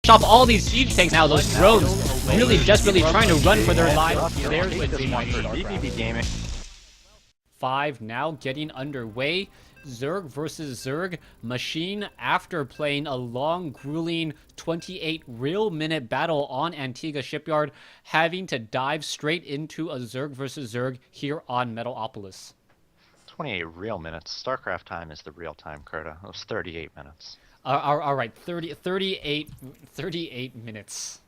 off all these siege tanks now. Those drones really desperately trying to run for their lives. There's Wednesday Night vVv Gaming. 5 now getting underway. Zerg versus Zerg. Machine, after playing a long, grueling 28 real minute battle on Antigua Shipyard, having to dive straight into a Zerg versus Zerg here on Metalopolis. 28 real minutes. StarCraft time is the real time, Kurta. It was 38 minutes. All right, 38 minutes.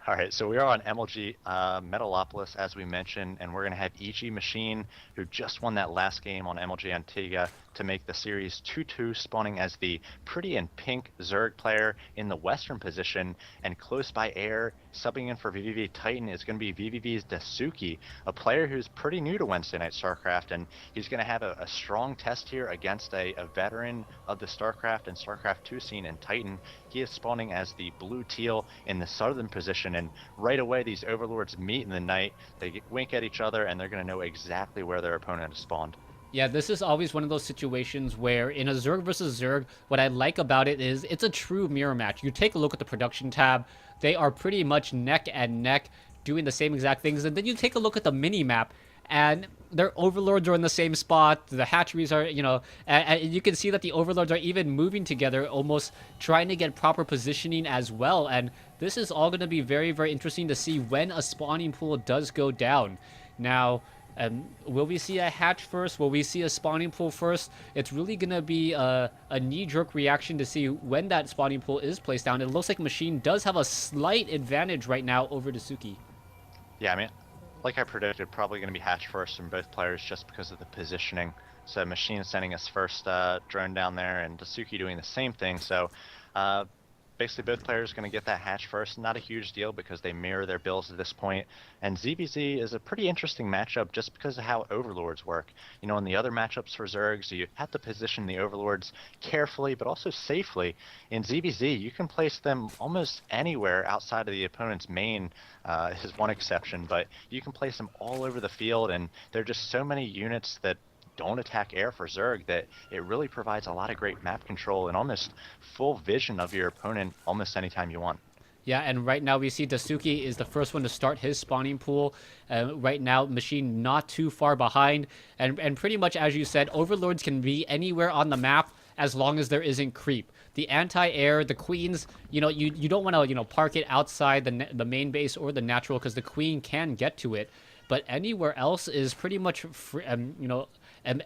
All right, so we are on MLG Metalopolis, as we mentioned, and we're going to have EGMachine, who just won that last game on MLG Antigua, to make the series 2-2, spawning as the pretty and pink Zerg player in the western position, and close by air, subbing in for vVv Titan, is going to be vVv's DaiSuki, a player who's pretty new to Wednesday Night Starcraft, and he's going to have a strong test here against a veteran of the Starcraft and Starcraft 2 scene in Titan. He is spawning as the blue teal in the southern position, and right away these overlords meet in the night, they wink at each other, and they're going to know exactly where their opponent has spawned. Yeah, this is always one of those situations where in a Zerg versus Zerg, what I like about it is it's a true mirror match. You take a look at the production tab, they are pretty much neck and neck doing the same exact things, and then you take a look at the mini map and their overlords are in the same spot, the hatcheries are, you know, and you can see that the overlords are even moving together, almost trying to get proper positioning as well, and this is all going to be very, very interesting to see when a spawning pool does go down. Now, will we see a hatch first? Will we see a spawning pool first? It's really going to be a knee-jerk reaction to see when that spawning pool is placed down. It looks like Machine does have a slight advantage right now over DaiSuki. Yeah, I mean, like I predicted, probably going to be hatch first from both players just because of the positioning. So Machine sending his first drone down there, and DaiSuki doing the same thing. So basically both players going to get that hatch first. Not a huge deal because they mirror their builds at this point. And ZVZ is a pretty interesting matchup just because of how overlords work. You know, in the other matchups for Zergs, you have to position the overlords carefully but also safely. In ZVZ, you can place them almost anywhere outside of the opponent's main, is one exception, but you can place them all over the field, and there are just so many units that don't attack air for Zerg that it really provides a lot of great map control and almost full vision of your opponent almost anytime you want. Yeah, and right now we see DaiSuki is the first one to start his spawning pool. Right now, Machine not too far behind. And pretty much, as you said, overlords can be anywhere on the map as long as there isn't creep. The anti-air, the queens, you know, you don't want to, you know, park it outside the main base or the natural because the queen can get to it. But anywhere else is pretty much free, you know,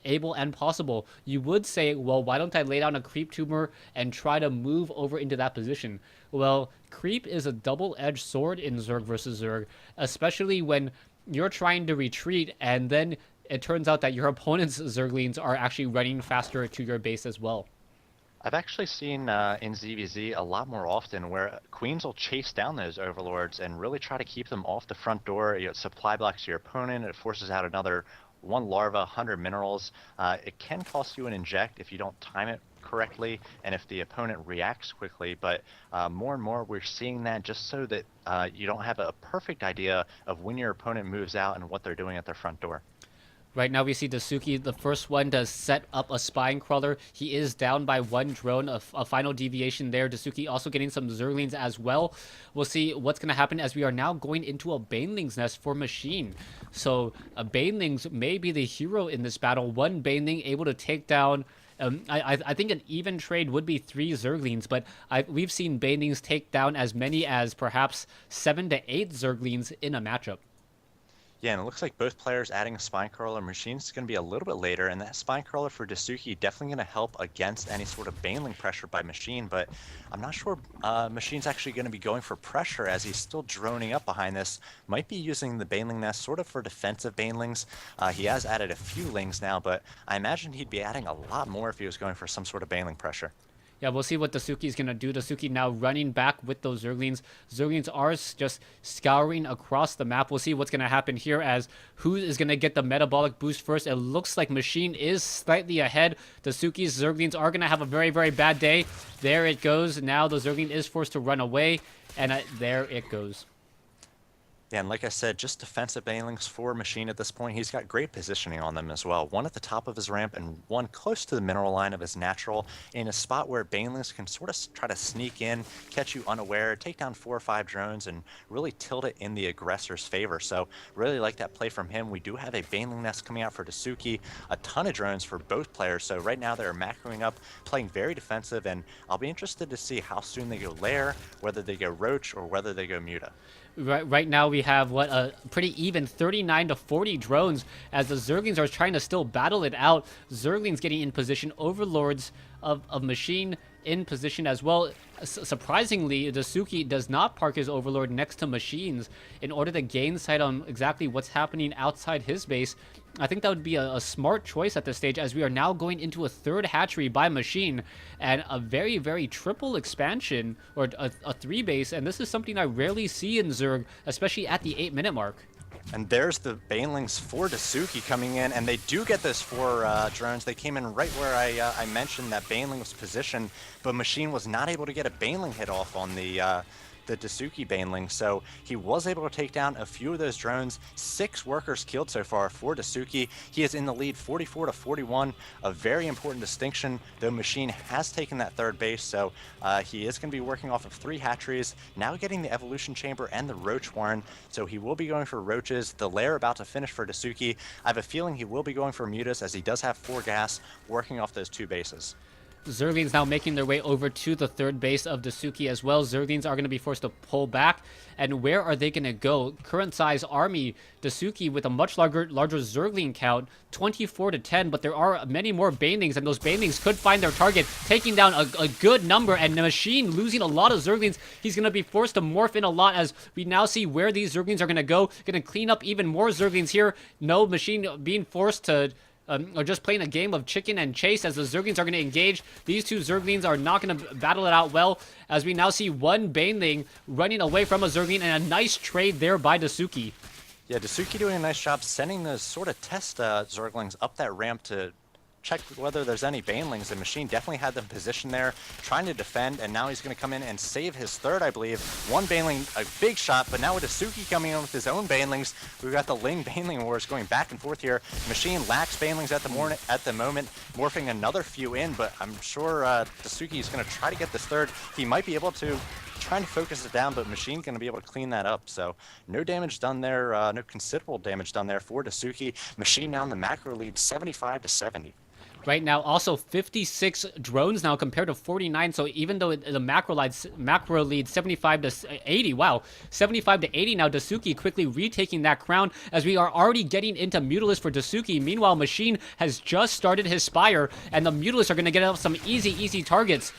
able and possible. You would say, well, why don't I lay down a creep tumor and try to move over into that position? Well, creep is a double-edged sword in Zerg versus Zerg, especially when you're trying to retreat and then it turns out that your opponent's Zerglings are actually running faster to your base as well. I've actually seen in ZVZ a lot more often where queens will chase down those overlords and really try to keep them off the front door. You know, supply blocks your opponent, it forces out another one larva, 100 minerals. It can cost you an inject if you don't time it correctly and if the opponent reacts quickly, but more and more we're seeing that just so that you don't have a perfect idea of when your opponent moves out and what they're doing at their front door. Right now we see DaiSuki, the first one to set up a spine crawler. He is down by one drone, a final deviation there. DaiSuki also getting some Zerglings as well. We'll see what's going to happen as we are now going into a Baneling's nest for Machine. So Banelings may be the hero in this battle. One Baneling able to take down, I think an even trade would be 3 Zerglings, but we've seen Banelings take down as many as perhaps 7 to 8 Zerglings in a matchup. Yeah, and it looks like both players adding a spine crawler. Machine's going to be a little bit later, and that spine crawler for DaiSuki definitely going to help against any sort of baneling pressure by Machine, but I'm not sure Machine's actually going to be going for pressure as he's still droning up behind this. Might be using the baneling nest sort of for defensive banelings. He has added a few lings now, but I imagine he'd be adding a lot more if he was going for some sort of baneling pressure. Yeah, we'll see what DaiSuki is going to do. DaiSuki now running back with those Zerglings. Zerglings are just scouring across the map. We'll see what's going to happen here as who is going to get the metabolic boost first. It looks like Machine is slightly ahead. DaiSuki's Zerglings are going to have a very, very bad day. There it goes. Now the Zergling is forced to run away, and there it goes. Yeah, and like I said, just defensive banelings for Machine at this point. He's got great positioning on them as well. One at the top of his ramp and one close to the mineral line of his natural in a spot where banelings can sort of try to sneak in, catch you unaware, take down 4 or 5 drones, and really tilt it in the aggressor's favor. So really like that play from him. We do have a baneling nest coming out for DaiSuki, a ton of drones for both players. So right now they're macroing up, playing very defensive, and I'll be interested to see how soon they go lair, whether they go roach or whether they go muta. Right now we have what a pretty even 39 to 40 drones as the Zerglings are trying to still battle it out. Zerglings getting in position, Overlords of Machine in position as well. Surprisingly, DaiSuki does not park his Overlord next to Machines in order to gain sight on exactly what's happening outside his base. I think that would be a smart choice at this stage, as we are now going into a third hatchery by Machine and a very, very triple expansion, or a 3 base, and this is something I rarely see in Zerg, especially at the 8-minute mark. And there's the banelings for DaiSuki coming in, and they do get those 4 drones. They came in right where I mentioned that baneling was positioned, but Machine was not able to get a baneling hit off on the DaiSuki baneling, so he was able to take down a few of those drones. 6 workers killed so far for DaiSuki. He is in the lead 44 to 41, a very important distinction, though Machine has taken that 3rd base, so he is going to be working off of 3 hatcheries, now getting the evolution chamber and the roach warren, so he will be going for roaches. The lair about to finish for DaiSuki. I have a feeling he will be going for mutas, as he does have 4 gas working off those 2 bases. Zerglings now making their way over to the 3rd base of DaiSuki as well. Zerglings are going to be forced to pull back. And where are they going to go? Current size army, DaiSuki with a much larger Zergling count, 24 to 10, but there are many more banelings, and those banelings could find their target, taking down a good number, and the Machine losing a lot of Zerglings. He's going to be forced to morph in a lot, as we now see where these Zerglings are going to go. Going to clean up even more Zerglings here. No, Machine being forced to or just playing a game of chicken and chase, as the Zerglings are going to engage. These 2 Zerglings are not going to battle it out well, as we now see one Baneling running away from a Zergling, and a nice trade there by DaiSuki. Yeah, DaiSuki doing a nice job sending those sort of test Zerglings up that ramp to check whether there's any banelings. The Machine definitely had them positioned there, trying to defend, and now he's going to come in and save his 3rd, I believe. One baneling, a big shot, but now with DaiSuki coming in with his own banelings, we've got the Ling baneling wars going back and forth here. Machine lacks banelings at the moment, morphing another few in, but I'm sure DaiSuki is going to try to get this 3rd. He might be able to, trying to focus it down, but Machine going to be able to clean that up. So no damage done there, no considerable damage done there for DaiSuki. Machine now in the macro lead 75 to 70. Right now, also 56 drones now compared to 49. So even though the macro lead 75 to 80, wow, 75 to 80 now. DaiSuki quickly retaking that crown, as we are already getting into Mutalisk for DaiSuki. Meanwhile, Machine has just started his Spire, and the Mutalisk are going to get out some easy targets.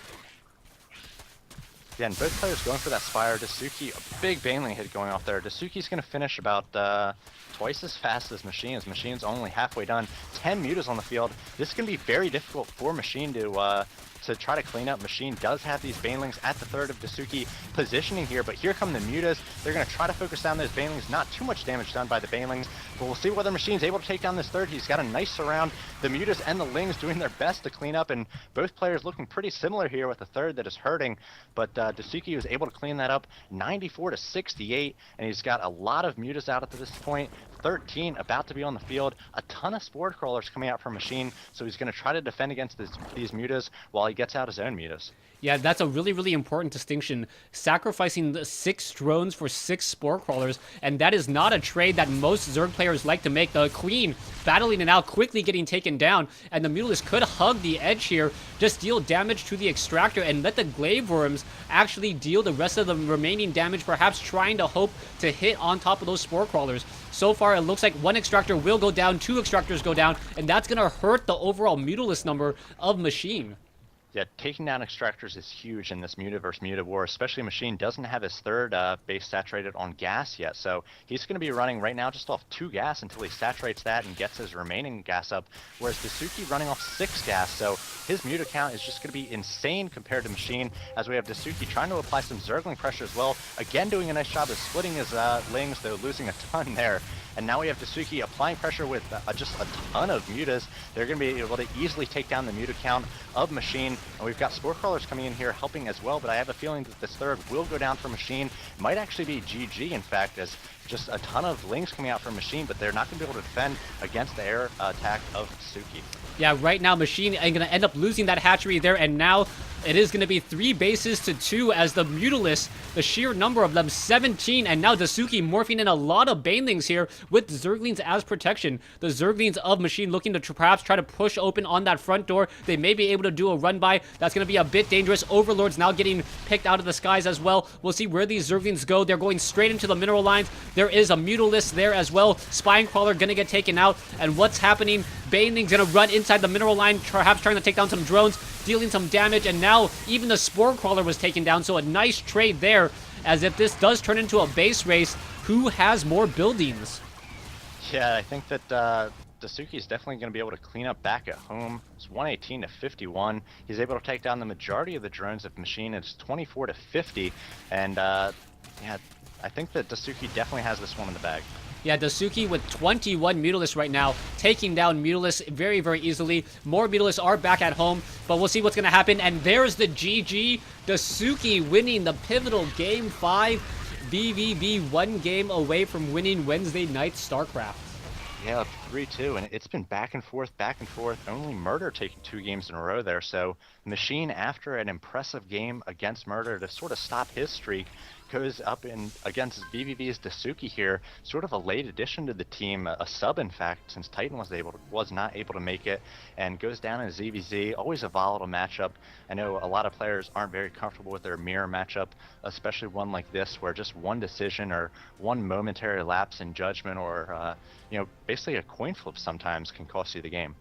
Yeah, and both players going for that Spire. DaiSuki, a big baneling hit going off there. DaiSuki's going to finish about twice as fast as Machine. Machine's only halfway done. 10 mutas on the field. This is going to be very difficult for Machine to try to clean up. Machine does have these banelings at the 3rd of DaiSuki positioning here, but here come the mutas. They're going to try to focus down those banelings. Not too much damage done by the banelings, but we'll see whether Machine's able to take down this 3rd. He's got a nice surround. The mutas and the lings doing their best to clean up, and both players looking pretty similar here with the 3rd that is hurting, but DaiSuki was able to clean that up 94 to 68, and he's got a lot of mutas out at this point. 13 about to be on the field. A ton of Spore Crawlers coming out from Machine, so he's going to try to defend against these mutas while he gets out his own mutas. Yeah, that's a really important distinction. Sacrificing the 6 drones for 6 Spore Crawlers, and that is not a trade that most Zerg players like to make. The Queen battling it out, quickly getting taken down, and the Mutalisk could hug the edge here, just deal damage to the Extractor, and let the Glaive Worms actually deal the rest of the remaining damage, perhaps trying to hope to hit on top of those Spore Crawlers. So far, it looks like 1 Extractor will go down, 2 Extractors go down, and that's going to hurt the overall Mutalisk number of Machine. Yeah, taking down Extractors is huge in this muta versus muta war, especially Machine doesn't have his 3rd base saturated on gas yet, so he's going to be running right now just off 2 gas until he saturates that and gets his remaining gas up, whereas DaiSuki running off 6 gas, so his muta count is just going to be insane compared to Machine, as we have DaiSuki trying to apply some Zergling pressure as well, again doing a nice job of splitting his lings, though losing a ton there. And now we have DaiSuki applying pressure with just a ton of mutas. They're going to be able to easily take down the muta count of Machine. And we've got Spore Crawlers coming in here helping as well, but I have a feeling that this third will go down for Machine. Might actually be GG, in fact, as just a ton of Lings coming out from Machine, but they're not going to be able to defend against the air attack of DaiSuki. Yeah, right now Machine are going to end up losing that hatchery there, and now it is going to be 3 bases to 2 as the Mutalisk, the sheer number of them, 17, and now DaiSuki morphing in a lot of Banelings here with Zerglings as protection. The Zerglings of Machine looking to perhaps try to push open on that front door. They may be able to do a run by. That's going to be a bit dangerous. Overlords now getting picked out of the skies as well. We'll see where these Zerglings go. They're going straight into the mineral lines. There is a Mutalisk there as well. Spine Crawler going to get taken out, and what's happening? Baneling's going to run inside the mineral line, perhaps trying to take down some drones, dealing some damage, and now even the Spore Crawler was taken down, so a nice trade there, as if this does turn into a base race, who has more buildings? Yeah, I think that DaiSuki is definitely going to be able to clean up back at home. It's 118 to 51. He's able to take down the majority of the drones of Machine. It's 24 to 50, and yeah, I think that DaiSuki definitely has this one in the bag. Yeah, DaiSuki with 21 Mutalisks right now, taking down Mutalisks very, very easily. More Mutalisks are back at home, but we'll see what's going to happen. And there's the GG. DaiSuki winning the pivotal Game 5. vVv 1 game away from winning Wednesday Night Starcraft. Yeah, 3-2, and it's been back and forth, only Murder taking 2 games in a row there, so Machine, after an impressive game against Murder to sort of stop his streak, goes up in against vVv's DaiSuki here, sort of a late addition to the team, a sub in fact, since Titan was not able to make it, and goes down in ZVZ. Always a volatile matchup. I know a lot of players aren't very comfortable with their mirror matchup, especially one like this, where just one decision or one momentary lapse in judgment, or you know, basically a coin flip sometimes can cost you the game.